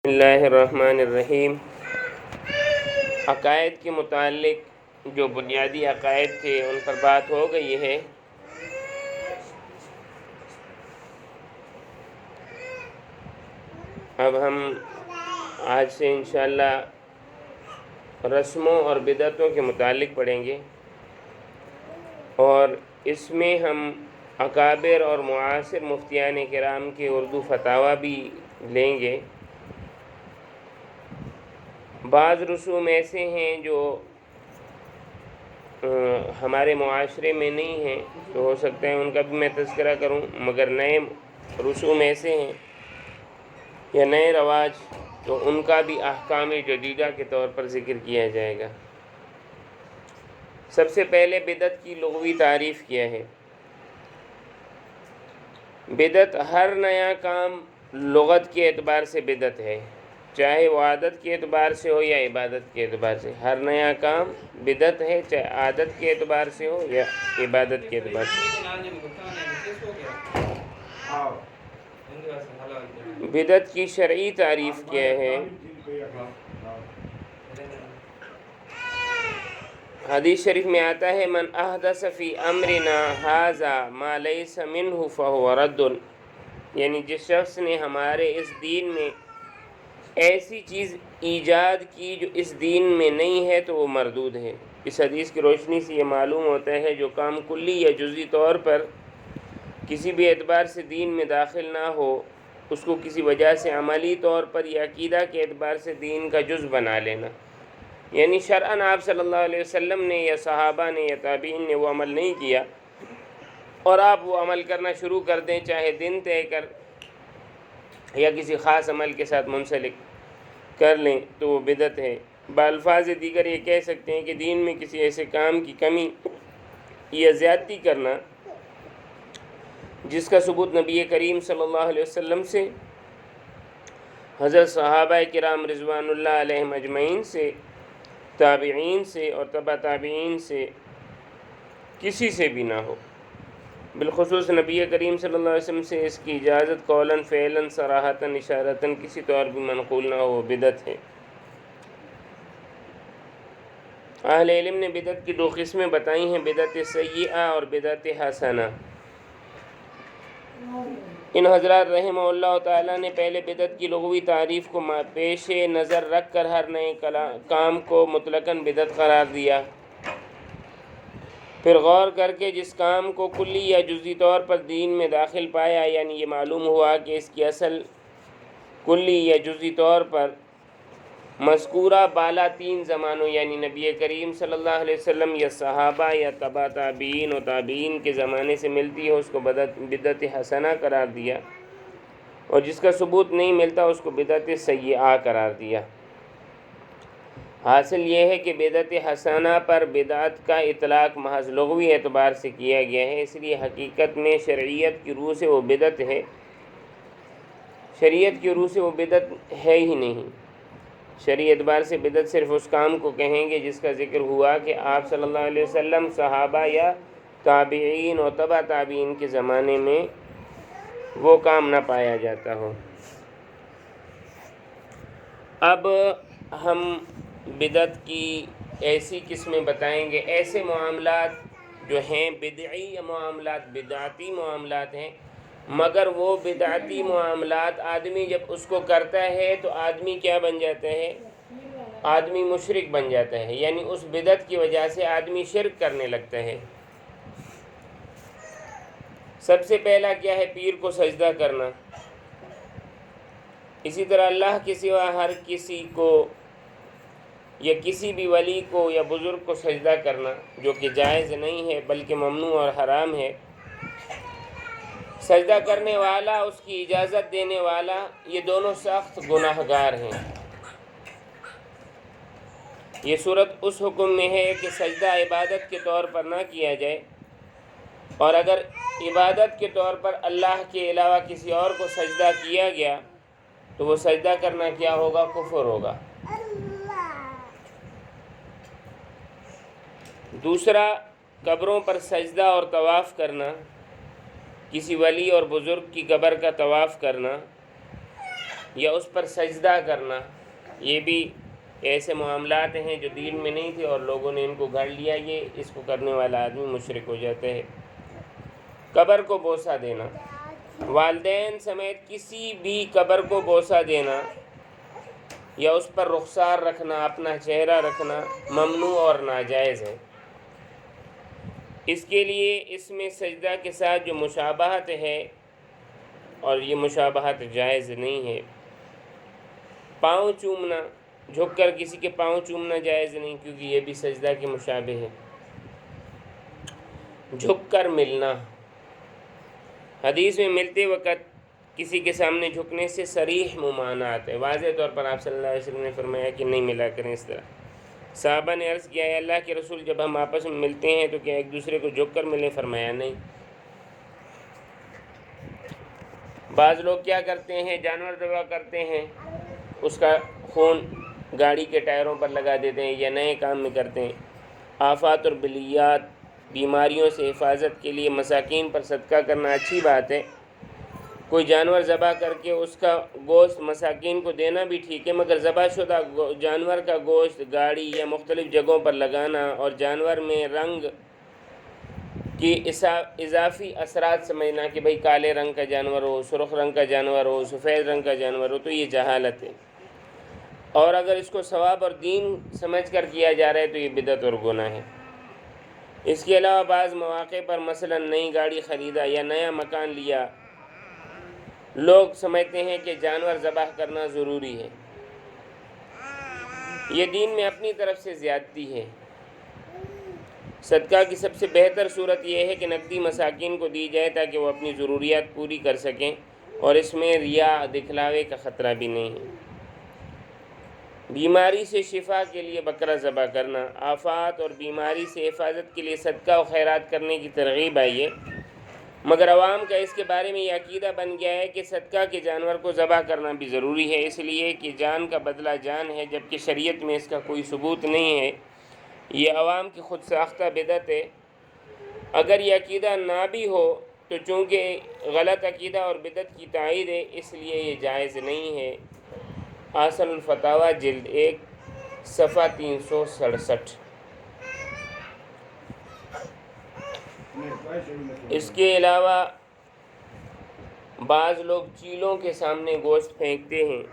بسم اللہ الرحمن الرحیم۔ عقائد کے متعلق جو بنیادی عقائد تھے ان پر بات ہو گئی ہے۔ اب ہم آج سے انشاءاللہ رسموں اور بدعتوں کے متعلق پڑھیں گے، اور اس میں ہم اکابر اور معاصر مفتیان کرام کے اردو فتاوی بھی لیں گے۔ بعض رسوم ایسے ہیں جو ہمارے معاشرے میں نہیں ہیں، تو ہو سکتا ہے ان کا بھی میں تذکرہ کروں، مگر نئے رسوم ایسے ہیں یا نئے رواج، تو ان کا بھی احکام جدیدہ کے طور پر ذکر کیا جائے گا۔ سب سے پہلے بدعت کی لغوی تعریف کیا ہے۔ بدعت ہر نیا کام لغت کے اعتبار سے بدعت ہے، چاہے وہ عادت کے اعتبار سے ہو یا عبادت کے اعتبار سے۔ ہر نیا کام بدعت ہے، چاہے عادت کے اعتبار سے ہو یا عبادت کے اعتبار سے۔ بدعت کی شرعی تعریف کیا ہے؟ حدیث شریف میں آتا ہے من احدث فی امرنا ھذا ما لیس منہ فہو رد، یعنی جس شخص نے ہمارے اس دین میں ایسی چیز ایجاد کی جو اس دین میں نہیں ہے تو وہ مردود ہے۔ اس حدیث کی روشنی سے یہ معلوم ہوتا ہے جو کام کلی یا جزوی طور پر کسی بھی اعتبار سے دین میں داخل نہ ہو، اس کو کسی وجہ سے عملی طور پر یا عقیدہ کے اعتبار سے دین کا جز بنا لینا، یعنی شرعاً آپ صلی اللہ علیہ وسلم نے یا صحابہ نے یا تابعین نے وہ عمل نہیں کیا اور آپ وہ عمل کرنا شروع کر دیں، چاہے دن طے کر یا کسی خاص عمل کے ساتھ منسلک کر لیں، تو وہ بدعت ہے۔ بالفاظ دیگر یہ کہہ سکتے ہیں کہ دین میں کسی ایسے کام کی کمی یا زیادتی کرنا جس کا ثبوت نبی کریم صلی اللہ علیہ وسلم سے، حضرت صحابہ کرام رضوان اللہ علیہم اجمعین سے، تابعین سے اور تبع تابعین سے کسی سے بھی نہ ہو، بالخصوص نبی کریم صلی اللہ علیہ وسلم سے اس کی اجازت قولاً فعلاً صراحتاً اشارتاً کسی طور بھی منقول نہ ہو، بدعت ہے۔ اہل علم نے بدعت کی دو قسمیں بتائی ہیں، بدعت سیئہ اور بدعت حسنہ۔ ان حضرات رحمہ اللہ تعالیٰ نے پہلے بدعت کی لغوی تعریف کو پیش نظر رکھ کر ہر نئے کام کو مطلقاً بدعت قرار دیا، پھر غور کر کے جس کام کو کلی یا جزوی طور پر دین میں داخل پایا، یعنی یہ معلوم ہوا کہ اس کی اصل کلی یا جزوی طور پر مذکورہ بالا تین زمانوں یعنی نبی کریم صلی اللہ علیہ وسلم یا صحابہ یا تبع تابعین و تابعین کے زمانے سے ملتی ہے، اس کو بدعت حسنہ قرار دیا، اور جس کا ثبوت نہیں ملتا اس کو بدعت سیئہ قرار دیا۔ حاصل یہ ہے کہ بدعت حسنہ پر بدعت کا اطلاق محض لغوی اعتبار سے کیا گیا ہے، اس لیے حقیقت میں شرعیت کی روح سے وہ بدعت ہے، شریعت کی روح سے وہ بدعت ہے ہی نہیں۔ شرعی اعتبار سے بدعت صرف اس کام کو کہیں گے جس کا ذکر ہوا کہ آپ صلی اللہ علیہ وسلم، صحابہ یا تابعین اور تبع تابعین کے زمانے میں وہ کام نہ پایا جاتا ہو۔ اب ہم بدعت کی ایسی قسمیں بتائیں گے، ایسے معاملات جو ہیں بدعی معاملات، بدعتی معاملات ہیں، مگر وہ بدعتی معاملات آدمی جب اس کو کرتا ہے تو آدمی کیا بن جاتا ہے؟ آدمی مشرک بن جاتا ہے، یعنی اس بدعت کی وجہ سے آدمی شرک کرنے لگتا ہے۔ سب سے پہلا کیا ہے؟ پیر کو سجدہ کرنا۔ اسی طرح اللہ کے سوا ہر کسی کو یا کسی بھی ولی کو یا بزرگ کو سجدہ کرنا، جو کہ جائز نہیں ہے بلکہ ممنوع اور حرام ہے۔ سجدہ کرنے والا، اس کی اجازت دینے والا، یہ دونوں سخت گناہگار ہیں۔ یہ صورت اس حکم میں ہے کہ سجدہ عبادت کے طور پر نہ کیا جائے، اور اگر عبادت کے طور پر اللہ کے علاوہ کسی اور کو سجدہ کیا گیا تو وہ سجدہ کرنا کیا ہوگا؟ کفر ہوگا۔ دوسرا، قبروں پر سجدہ اور طواف کرنا، کسی ولی اور بزرگ کی قبر کا طواف کرنا، یا اس پر سجدہ کرنا، یہ بھی ایسے معاملات ہیں جو دین میں نہیں تھے اور لوگوں نے ان کو گھڑ لیا، یہ اس کو کرنے والا آدمی مشرک ہو جاتا ہے۔ قبر کو بوسہ دینا، والدین سمیت کسی بھی قبر کو بوسہ دینا یا اس پر رخسار رکھنا، اپنا چہرہ رکھنا ممنوع اور ناجائز ہے۔ اس کے لیے اس میں سجدہ کے ساتھ جو مشابہت ہے اور یہ مشابہت جائز نہیں ہے۔ پاؤں چومنا، جھک کر کسی کے پاؤں چومنا جائز نہیں، کیونکہ یہ بھی سجدہ کے مشابہ ہے۔ جھک کر ملنا، حدیث میں ملتے وقت کسی کے سامنے جھکنے سے صریح ممانعت ہے، واضح طور پر آپ صلی اللہ علیہ وسلم نے فرمایا کہ نہیں ملا کریں اس طرح۔ صحابہ نے عرض کیا، اے اللہ کے رسول، جب ہم آپس میں ملتے ہیں تو کیا ایک دوسرے کو جھک کر ملیں؟ فرمایا نہیں۔ بعض لوگ کیا کرتے ہیں، جانور ذبح کرتے ہیں، اس کا خون گاڑی کے ٹائروں پر لگا دیتے ہیں یا نئے کام میں کرتے ہیں۔ آفات اور بلیات، بیماریوں سے حفاظت کے لیے مساکین پر صدقہ کرنا اچھی بات ہے۔ کوئی جانور ذبح کر کے اس کا گوشت مساکین کو دینا بھی ٹھیک ہے، مگر ذبح شدہ جانور کا گوشت گاڑی یا مختلف جگہوں پر لگانا اور جانور میں رنگ کی اضافی اثرات سمجھنا کہ بھئی کالے رنگ کا جانور ہو، سرخ رنگ کا جانور ہو، سفید رنگ کا جانور ہو، تو یہ جہالت ہے، اور اگر اس کو ثواب اور دین سمجھ کر کیا جا رہا ہے تو یہ بدعت اور گناہ ہے۔ اس کے علاوہ بعض مواقع پر مثلا نئی گاڑی خریدا یا نیا مکان لیا، لوگ سمجھتے ہیں کہ جانور ذبح کرنا ضروری ہے، یہ دین میں اپنی طرف سے زیادتی ہے۔ صدقہ کی سب سے بہتر صورت یہ ہے کہ نقدی مساکین کو دی جائے تاکہ وہ اپنی ضروریات پوری کر سکیں، اور اس میں ریا دکھلاوے کا خطرہ بھی نہیں ہے۔ بیماری سے شفا کے لیے بکرا ذبح کرنا، آفات اور بیماری سے حفاظت کے لیے صدقہ و خیرات کرنے کی ترغیب آئی ہے، مگر عوام کا اس کے بارے میں یہ عقیدہ بن گیا ہے کہ صدقہ کے جانور کو ذبح کرنا بھی ضروری ہے، اس لیے کہ جان کا بدلہ جان ہے، جبکہ شریعت میں اس کا کوئی ثبوت نہیں ہے۔ یہ عوام کی خود ساختہ بدعت ہے۔ اگر یہ عقیدہ نہ بھی ہو تو چونکہ غلط عقیدہ اور بدعت کی تائید ہے، اس لیے یہ جائز نہیں ہے۔ احسن الفتاویٰ جلد 1 صفحہ 367۔ اس کے علاوہ بعض لوگ چیلوں کے سامنے گوشت پھینکتے ہیں،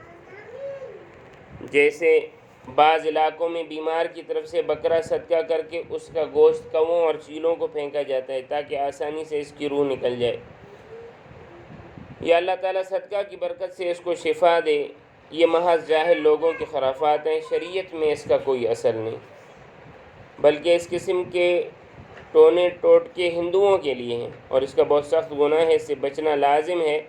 جیسے بعض علاقوں میں بیمار کی طرف سے بکرا صدقہ کر کے اس کا گوشت کووں اور چیلوں کو پھینکا جاتا ہے تاکہ آسانی سے اس کی روح نکل جائے۔ یا اللہ تعالیٰ صدقہ کی برکت سے اس کو شفا دے، یہ محض جاہل لوگوں کی خرافات ہیں، شریعت میں اس کا کوئی اثر نہیں، بلکہ اس قسم کے ٹونے ٹوٹکے ہندوؤں کے لیے ہیں اور اس کا بہت سخت گناہ ہے، اس سے بچنا لازم ہے۔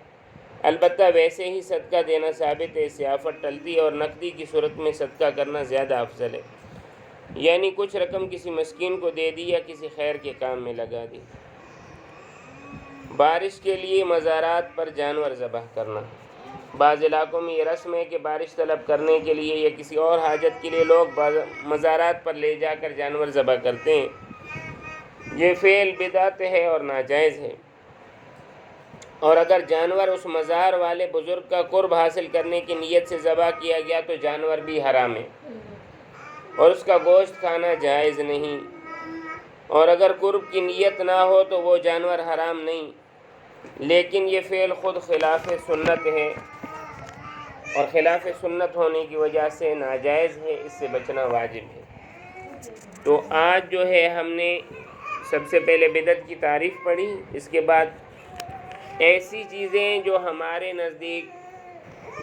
البتہ ویسے ہی صدقہ دینا ثابت ہے، اس سے آفت ٹلتی ہے، اور نقدی کی صورت میں صدقہ کرنا زیادہ افضل ہے، یعنی کچھ رقم کسی مسکین کو دے دی یا کسی خیر کے کام میں لگا دی۔ بارش کے لیے مزارات پر جانور ذبح کرنا، بعض علاقوں میں یہ رسم ہے کہ بارش طلب کرنے کے لیے یا کسی اور حاجت کے لیے لوگ مزارات پر لے جا کر جانور ذبح کرتے ہیں، یہ فعل بدعت ہے اور ناجائز ہے، اور اگر جانور اس مزار والے بزرگ کا قرب حاصل کرنے کی نیت سے ذبح کیا گیا تو جانور بھی حرام ہے اور اس کا گوشت کھانا جائز نہیں، اور اگر قرب کی نیت نہ ہو تو وہ جانور حرام نہیں، لیکن یہ فعل خود خلاف سنت ہے اور خلاف سنت ہونے کی وجہ سے ناجائز ہے، اس سے بچنا واجب ہے۔ تو آج جو ہے ہم نے سب سے پہلے بدعت کی تعریف پڑھی، اس کے بعد ایسی چیزیں جو ہمارے نزدیک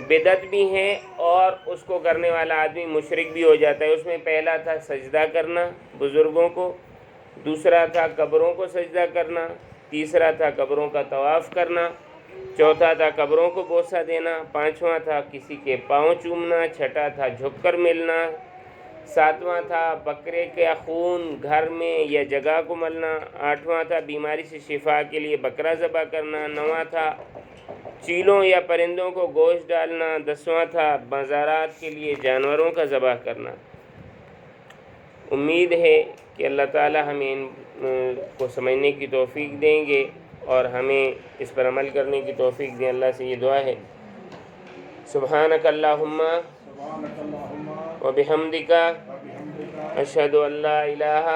بدعت بھی ہیں اور اس کو کرنے والا آدمی مشرک بھی ہو جاتا ہے۔ اس میں پہلا تھا سجدہ کرنا بزرگوں کو، دوسرا تھا قبروں کو سجدہ کرنا، تیسرا تھا قبروں کا طواف کرنا، چوتھا تھا قبروں کو بوسہ دینا، پانچواں تھا کسی کے پاؤں چومنا، چھٹا تھا جھک کر ملنا، ساتواں تھا بکرے کا خون گھر میں یا جگہ کو ملنا، آٹھواں تھا بیماری سے شفا کے لیے بکرا ذبح کرنا، نواں تھا چیلوں یا پرندوں کو گوشت ڈالنا، دسواں تھا مزارات کے لیے جانوروں کا ذبح کرنا۔ امید ہے کہ اللہ تعالی ہمیں ان کو سمجھنے کی توفیق دیں گے اور ہمیں اس پر عمل کرنے کی توفیق دیں۔ اللہ سے یہ دعا ہے سبحانک اللہم وبحمدک اشہد ان لا الہ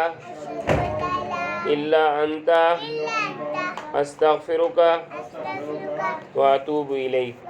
الا انت استغفرک واتوب الیک.